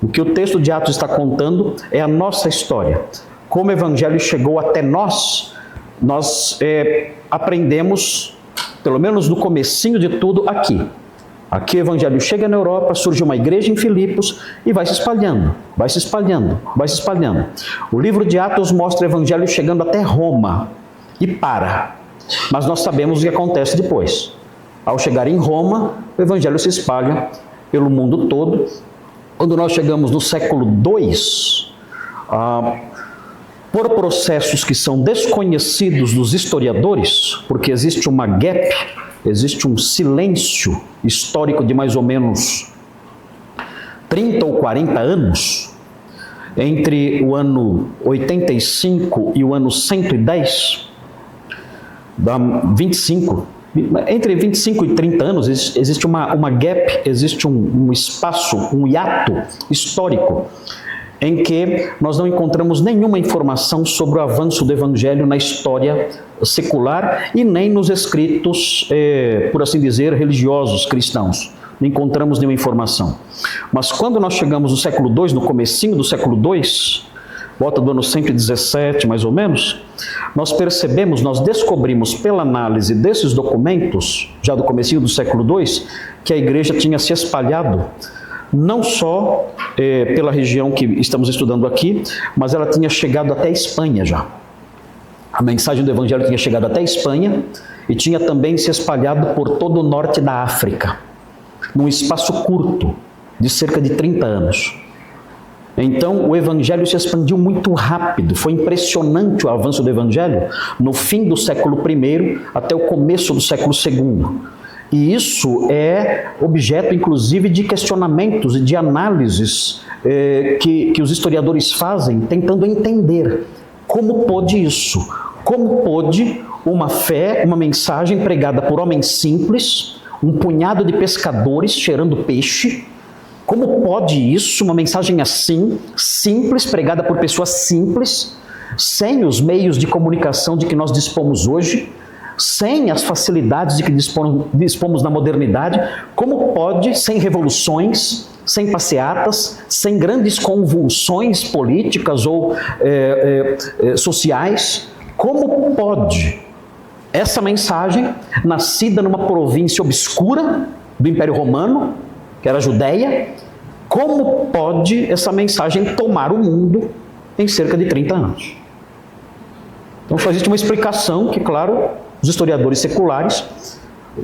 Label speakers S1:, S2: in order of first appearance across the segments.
S1: O que o texto de Atos está contando é a nossa história. Como o Evangelho chegou até nós, nós aprendemos, pelo menos no comecinho de tudo, aqui. Aqui o Evangelho chega na Europa, surge uma igreja em Filipos e vai se espalhando, vai se espalhando, vai se espalhando. O livro de Atos mostra o Evangelho chegando até Roma e para. Mas nós sabemos o que acontece depois. Ao chegar em Roma, o Evangelho se espalha pelo mundo todo. Quando nós chegamos no século II, por processos que são desconhecidos dos historiadores, porque existe uma gap, existe um silêncio histórico de mais ou menos 30 ou 40 anos, entre o ano 85 e o ano 110, entre 25 e 30 anos, existe uma gap, existe um espaço, um hiato histórico, em que nós não encontramos nenhuma informação sobre o avanço do Evangelho na história secular e nem nos escritos, por assim dizer, religiosos cristãos. Não encontramos nenhuma informação. Mas quando nós chegamos no século II, no comecinho do século II, volta do ano 117 mais ou menos, nós percebemos, nós descobrimos pela análise desses documentos, já do comecinho do século II, que a igreja tinha se espalhado não só pela região que estamos estudando aqui, mas ela tinha chegado até a Espanha já. A mensagem do Evangelho tinha chegado até a Espanha e tinha também se espalhado por todo o norte da África, num espaço curto, de cerca de 30 anos. Então, o Evangelho se expandiu muito rápido, foi impressionante o avanço do Evangelho no fim do século I até o começo do século II. E isso é objeto, inclusive, de questionamentos e de análises que os historiadores fazem, tentando entender como pôde isso, como pôde uma fé, uma mensagem pregada por homens simples, um punhado de pescadores cheirando peixe, como pode isso, uma mensagem assim, simples, pregada por pessoas simples, sem os meios de comunicação de que nós dispomos hoje, sem as facilidades de que dispomos na modernidade, como pode, sem revoluções, sem passeatas, sem grandes convulsões políticas ou sociais, como pode essa mensagem, nascida numa província obscura do Império Romano, que era a Judéia, como pode essa mensagem tomar o mundo em cerca de 30 anos? Então só existe uma explicação que, claro, os historiadores seculares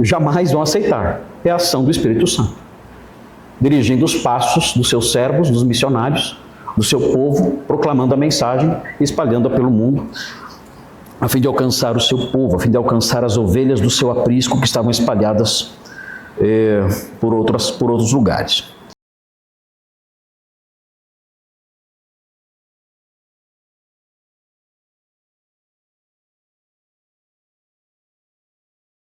S1: jamais vão aceitar. É a ação do Espírito Santo, dirigindo os passos dos seus servos, dos missionários, do seu povo, proclamando a mensagem e espalhando-a pelo mundo, a fim de alcançar o seu povo, a fim de alcançar as ovelhas do seu aprisco que estavam espalhadas por outros lugares.